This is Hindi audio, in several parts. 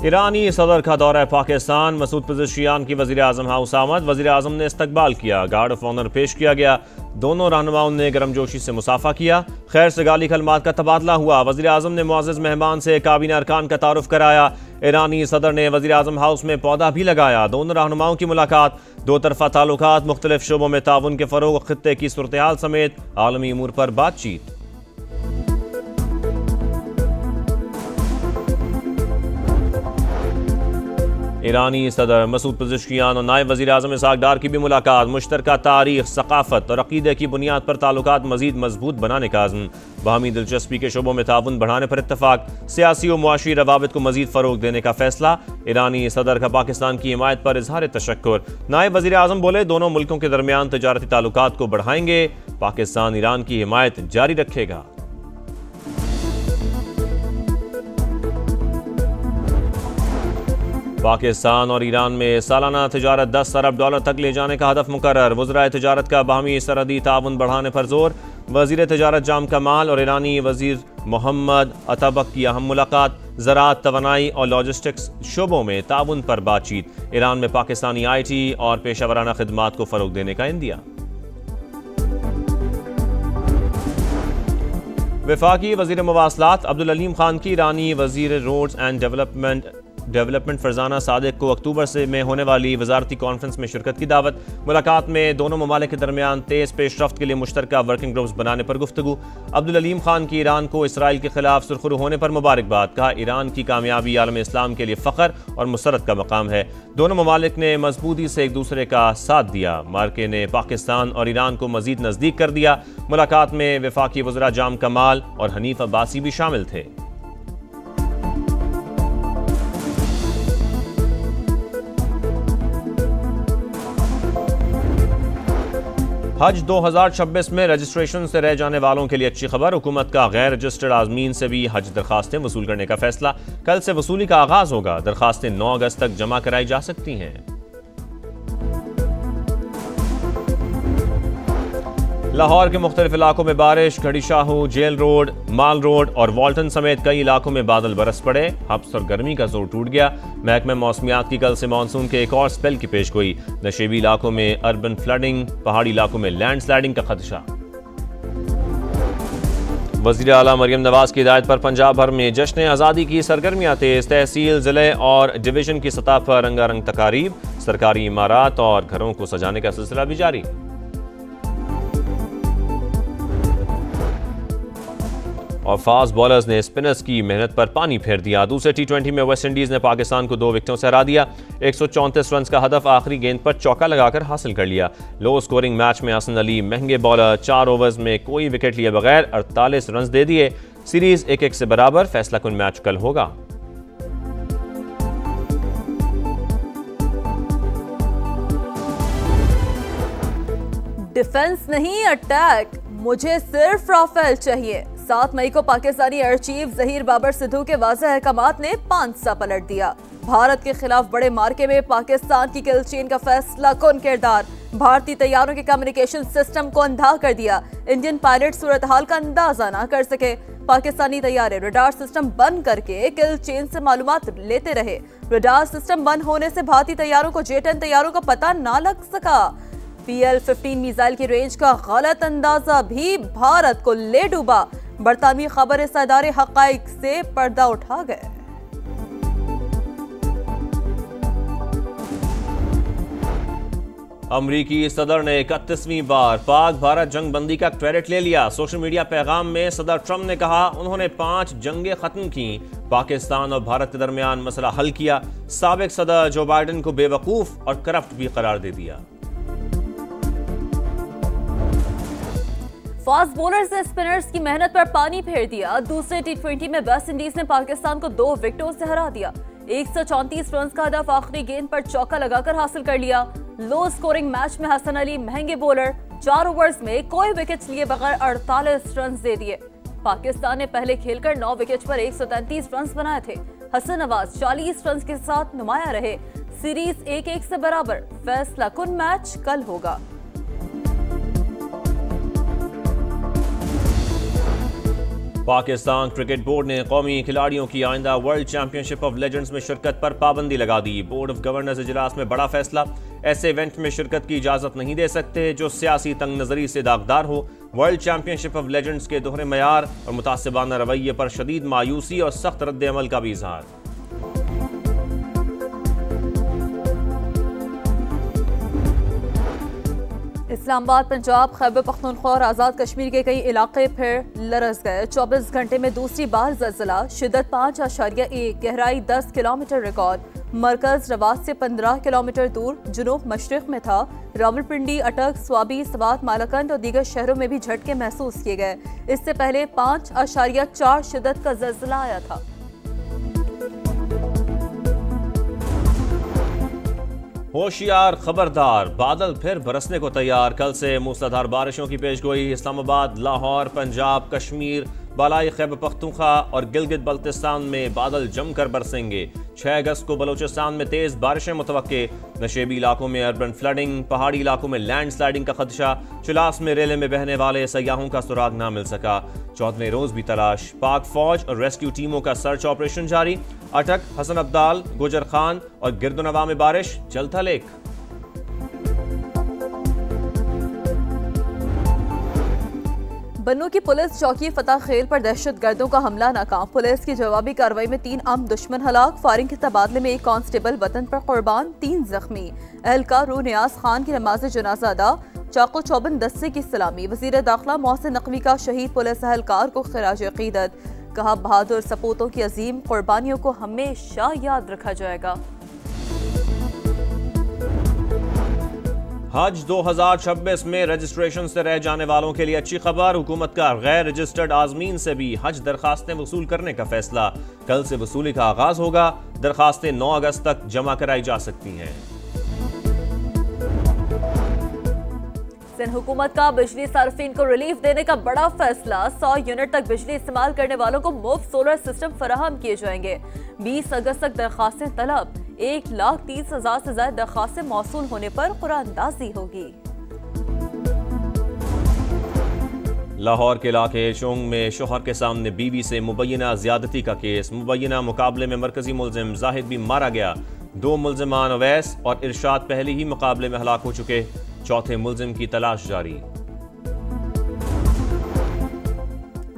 ईरानी सदर का दौरा पाकिस्तान, मसूद पज़ेशियान की वज़ीर आज़म हाउस आमद, वज़ीर आज़म ने इस्तकबाल किया, गार्ड ऑफ ऑनर पेश किया गया। दोनों रहनुमाओं ने गर्मजोशी से मुसाफा किया, खैर सगाली कलमात का तबादला हुआ। वज़ीर आज़म ने मुअज़्ज़ज़ मेहमान से काबीना अरकान का तारुफ कराया। ईरानी सदर ने वज़ीर आज़म हाउस में पौधा भी लगाया। दोनों रहनुमाओं की मुलाकात, दो तरफ़ा ताल्लुकात, मुख्तलिफ शोबों में ताउन के फ़रोग़, ख़ित्ते की सूरत-ए-हाल समेत आलमी अमूर पर बातचीत। ईरानी सदर मसूद पज़ेशियान और नायब वज़ीर आज़म इसहाक़ डार की भी मुलाकात, मुश्तरका तारीख़, सक़ाफ़त और अक़ीदे की बुनियाद पर ताल्लुकात मज़ीद मजबूत बनाने का अज़्म। बाहमी दिलचस्पी के शोबों में ताउन बढ़ाने पर इत्तफ़ाक़, सियासी और मुआशी रवाबित को मज़ीद फ़रोग़ देने का फ़ैसला। ईरानी सदर का पाकिस्तान की हिमायत पर इज़हार तशक्कुर। नायब वज़ीर आज़म बोले, दोनों मुल्कों के दरमियान तजारती ताल्लुकात को बढ़ाएंगे, पाकिस्तान ईरान की हिमायत जारी रखेगा। पाकिस्तान और ईरान में सालाना तिजारत 10 अरब डॉलर तक ले जाने का हदफ मुकर्रर। वज़राए तिजारत का बाहमी सरहदी ताउन बढ़ाने पर जोर। वज़ीर तिजारत जाम कमाल और ईरानी वज़ीर मोहम्मद अताबक की अहम मुलाकात। ज़राअत, तवानाई और लॉजिस्टिक्स शोबों में ताउन पर बातचीत। ईरान में पाकिस्तानी IT और पेशा वराना खिदमात को फ़रोग़ देने का इंदिया। वफाकी वज़ीर मवासलात अब्दुल अलीम खान की ईरानी वज़ीर roads and development Farzaneh Sadegh को अक्टूबर में होने वाली वजारती कॉन्फ्रेंस में शिरकत की दावत। मुलाकात में दोनों ममालिक के दरमियान तेज़ पेशरफ्त के लिए मुश्तरका वर्किंग ग्रुप्स बनाने पर गुफ्तगू। अब्दुल अलीम खान की ईरान को इसराइल के खिलाफ सुरखरू होने पर मुबारकबाद। कहा, ईरान की कामयाबी आलम इस्लाम के लिए फ़ख्र और मुसरत का मकाम है। दोनों ममालिक ने मजबूती से एक दूसरे का साथ दिया। मार्के ने पाकिस्तान और ईरान को मजीद नज़दीक कर दिया। मुलाकात में वफाकी वज़रा जाम कमाल और हनीफ अब्बासी भी शामिल थे। हज 2026 में रजिस्ट्रेशन से रह जाने वालों के लिए अच्छी खबर। हुकूमत का गैर रजिस्टर्ड आज़मीन से भी हज दरखास्तें वसूल करने का फैसला। कल से वसूली का आगाज होगा। दरखास्तें 9 अगस्त तक जमा कराई जा सकती हैं। लाहौर के मुख्तलिफ इलाकों में बारिश। घड़ी शाहू, जेल रोड, माल रोड और वाल्टन समेत कई इलाकों में बादल बरस पड़े। हब्स और गर्मी का जोर टूट गया। महकमा मौसमियात की कल से मानसून के एक और स्पेल की पेशगोई। नशेबी इलाकों में अर्बन फ्लडिंग, पहाड़ी इलाकों में लैंड स्लाइडिंग का खदशा। वज़ीर आला मरियम नवाज की हिदायत पर पंजाब भर में जश्न आज़ादी की सरगर्मियाँ तेज। तहसील, ज़िले और डिवीजन की सतह पर रंगारंग तकारीब। सरकारी इमारात और घरों को सजाने का सिलसिला भी जारी। और फास्ट बॉलर्स ने स्पिनर्स की मेहनत पर पानी फेर दिया। दूसरे T20 में वेस्ट इंडीज ने पाकिस्तान को 2 विकेटों से हरा दिया। 134 रन का हदफ आखिरी गेंद पर चौका लगाकर हासिल कर लिया। लो स्कोरिंग मैच में हसन अली महंगे बॉलर 4 ओवर्स में कोई विकेट लिए बगैर 48 रन दे दिए। सीरीज 1-1 से बराबर। फैसला कुन मैच कल होगा। डिफेंस नहीं, अटैक। मुझे सिर्फ राफेल चाहिए। 7 मई को पाकिस्तानी एयर चीफ जहीर बाबर सिद्धू के वाज़ेह अहकामात ने पांसा पलट दिया। भारत के खिलाफ बड़े मार्के में पाकिस्तान की किल चेन का फैसला कौन किरदार। भारतीय तैयारों के कम्युनिकेशन सिस्टम को अंधा कर दिया। इंडियन पायलट सूरत हाल का अंदाजा ना कर सके। पाकिस्तानी तैयारे रडार सिस्टम बंद करके किल चेन से मालूमात लेते रहे। रडार सिस्टम बंद होने से भारतीय तैयारों को J-10 तैयारों का पता ना लग सका। PL-15 मिसाइल की रेंज का गलत अंदाजा भी भारत को ले डूबा। बरतानवी खबर इस इदारे हक़ाइक़ से पर्दा उठा गए। अमरीकी सदर ने 31वीं बार पाक भारत जंग बंदी का क्रेडिट ले लिया। सोशल मीडिया पैगाम में सदर ट्रंप ने कहा, उन्होंने 5 जंगें खत्म की, पाकिस्तान और भारत के दरमियान मसला हल किया। साबिक सदर जो बाइडेन को बेवकूफ और करप्ट भी करार दे दिया। फास्ट बॉलर्स ने स्पिनर्स की मेहनत पर पानी फेर दिया। दूसरे T20 में वेस्ट इंडीज ने पाकिस्तान को 2 विकेटों से हरा दिया। 134 रन का हदफ आखिरी गेंद पर चौका लगाकर हासिल कर लिया। लो स्कोरिंग मैच में हसन अली महंगे बॉलर 4 ओवर्स में कोई विकेट लिए बगैर 48 रन दे दिए। पाकिस्तान ने पहले खेलकर 9 विकेट पर 133 रन बनाए थे। हसन नवाज 40 रन के साथ नुमाया रहे। सीरीज 1-1 से बराबर। फैसला कुन मैच कल होगा। पाकिस्तान क्रिकेट बोर्ड ने कौमी खिलाड़ियों की आइंदा वर्ल्ड चैंपियनशिप ऑफ लेजेंड्स में शिरकत पर पाबंदी लगा दी। बोर्ड ऑफ गवर्नर्स इजलास में बड़ा फैसला, ऐसे इवेंट में शिरकत की इजाजत नहीं दे सकते जो सियासी तंग नजरी से दागदार हो। वर्ल्ड चैंपियनशिप ऑफ लेजेंड्स के दोहरे मयार और मुतासिबाना रवैये पर शदीद मायूसी और सख्त रद्द अमल का भी इजहार। इस्लामाबाद, पंजाब, खैबर पख्तूनख्वा और आज़ाद कश्मीर के कई इलाके फिर लरस गए। 24 घंटे में दूसरी बार ज़लज़ला, शिद्दत 5.1, गहराई 10 किलोमीटर रिकॉर्ड। मरकज रवास से 15 किलोमीटर दूर जुनूब मशरिक में था। रावलपिंडी, अटक, स्वाबी, सवात, मालाकंड और दीगर शहरों में भी झटके महसूस किए गए। इससे पहले 5.4 शिद्दत का ज़लज़ला आया था। होशियार, खबरदार, बादल फिर बरसने को तैयार। कल से मूसलाधार बारिशों की पेशगोई। इस्लामाबाद, लाहौर, पंजाब, कश्मीर, बालाई खैबर पख्तूनख्वा और गिलगित बल्तिस्तान में बादल जमकर बरसेंगे। 6 अगस्त को बलोचिस्तान में तेज बारिशें मुतवक्के। नशेबी इलाकों में अर्बन फ्लडिंग, पहाड़ी इलाकों में लैंड स्लाइडिंग का खदशा। चिलास में रेले में बहने वाले सयाहों का सुराग ना मिल सका। 14वें रोज भी तलाश। पाक फौज और रेस्क्यू टीमों का सर्च ऑपरेशन जारी। अटक, हसन अब्दाल, गुजर खान और गिरदुनवा में बारिश। जलथा लेक। बन्नू की पुलिस चौकी फतह खेल पर दहशतगर्दों का हमला नाकाम। पुलिस की जवाबी कार्रवाई में 3 आम दुश्मन हलाक। फायरिंग के तबादले में 1 कांस्टेबल वतन पर कुर्बान, 3 जख्मी। एहलकार रू नियाज खान की नमाज जनाजा अदा। चाको चौबन दस्ते की सलामी। वजीर दाखिला मोहसिन नकवी का शहीद पुलिस एहलकार को खिराज अकीदत। कहा, बहादुर सपूतों की अजीम कुर्बानियों को हमेशा याद रखा जाएगा। हज 2026 में रजिस्ट्रेशन से रह जाने वालों के लिए अच्छी खबर। हुकूमत का गैर रजिस्टर्ड आजमीन से भी हज दरखास्तें वसूल करने का फैसला। कल से वसूली का आगाज होगा। दरखास्तें 9 अगस्त तक जमा कराई जा सकती हैं। सिंध हुकूमत का बिजली सार्फिन को रिलीफ देने का बड़ा फैसला। 100 यूनिट तक बिजली इस्तेमाल करने वालों को मुफ्त सोलर सिस्टम फराहम किए जाएंगे। 20 अगस्त तक दरखास्तें तलब। 1,30,000 से ज्यादा दरखास्तें मौसूल होने पर कुरानंदाजी होगी। लाहौर के इलाके चोंग में शोहर के सामने बीवी से मुबैना ज्यादती का केस। मुबैना मुकाबले में मरकजी मुलजिम जाहिद भी मारा गया। 2 मुलजिमान अवैस और इरशाद पहले ही मुकाबले में हलाक हो चुके। चौथे मुलजिम की तलाश जारी।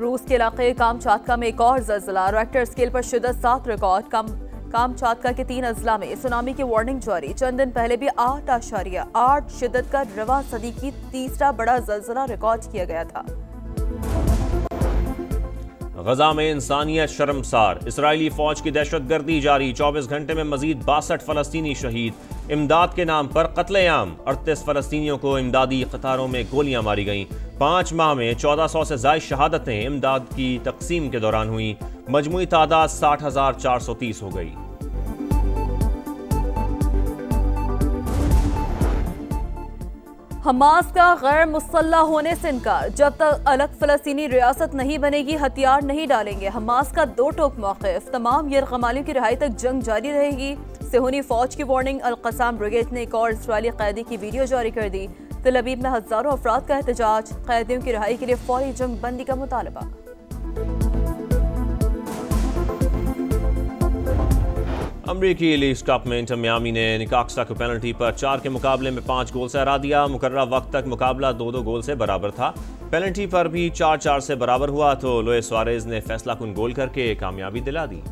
रूस के इलाके कामचातका में एक और ज़लज़ला। रेक्टर स्केल पर शिद्दत 7 रिकॉर्ड। कामचातका के 3 अजला में सुनामी की वार्निंग जारी। चंद दिन पहले भी 8.8 शिद्दत का रवा सदी की तीसरा बड़ा ज़लज़ला रिकॉर्ड किया गया था। गजा में इंसानियत शर्मसार। इसराइली फौज की दहशतगर्दी जारी। 24 घंटे में मजीद 62 फलस्तीनी शहीद। इमदाद के नाम पर कत्लेआम। 38 फलस्तीनियों को इमदादी कतारों में गोलियां मारी गईं। 5 माह में 1400 से ज्यादा शहादतें इमदाद की तकसीम के दौरान हुई। मजमूई तादाद 60,430 हो गई। हमास का गैर मुसल्लह होने से इनकार। जब तक अलग फलस्तीनी रियासत नहीं बनेगी हथियार नहीं डालेंगे। हमास का 2 टोक मौक़िफ़। तमाम यरगमालियों की रिहाई तक जंग जारी रहेगी। सेहूनी फौज की वार्निंग। अल-क़साम ब्रिगेड ने एक और इस्राईली कैदी की वीडियो जारी कर दी। तल अवीव में हज़ारों अफराद का एहतजाज। कैदियों की रिहाई के लिए फौरी जंग बंदी का मुतालबा। अमरीकी लीग कप में इंटर मियामी ने निकाक्सा को पेनल्टी पर 4 के मुकाबले में 5 गोल से हरा दिया। मुकर्रर वक्त तक मुकाबला 2-2 गोल से बराबर था। पेनल्टी पर भी 4-4 से बराबर हुआ तो लुइस सुआरेज ने फैसलाकुन गोल करके कामयाबी दिला दी।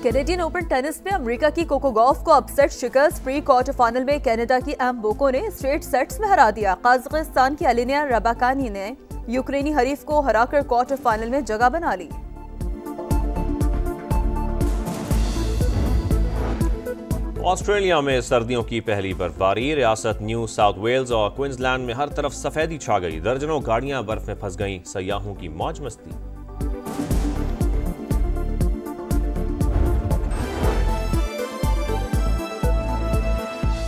कैनेडियन ओपन टेनिस में अमेरिका की कोको गॉफ को अपसेट शिकस्त। प्री क्वार्टर फाइनल में कनाडा की एम बोको ने स्ट्रेट सेट्स में हरा दिया। कजाकिस्तान की अलिना रबाकानी ने यूक्रेनी हरीफ को हराकर क्वार्टर फाइनल में जगह बना ली। ऑस्ट्रेलिया में सर्दियों की पहली बर्फबारी। रियासत न्यू साउथ वेल्स और क्वींसलैंड में हर तरफ सफेदी छा गई। दर्जनों गाड़ियां बर्फ में फंस गईं। सयाहों की मौज मस्ती।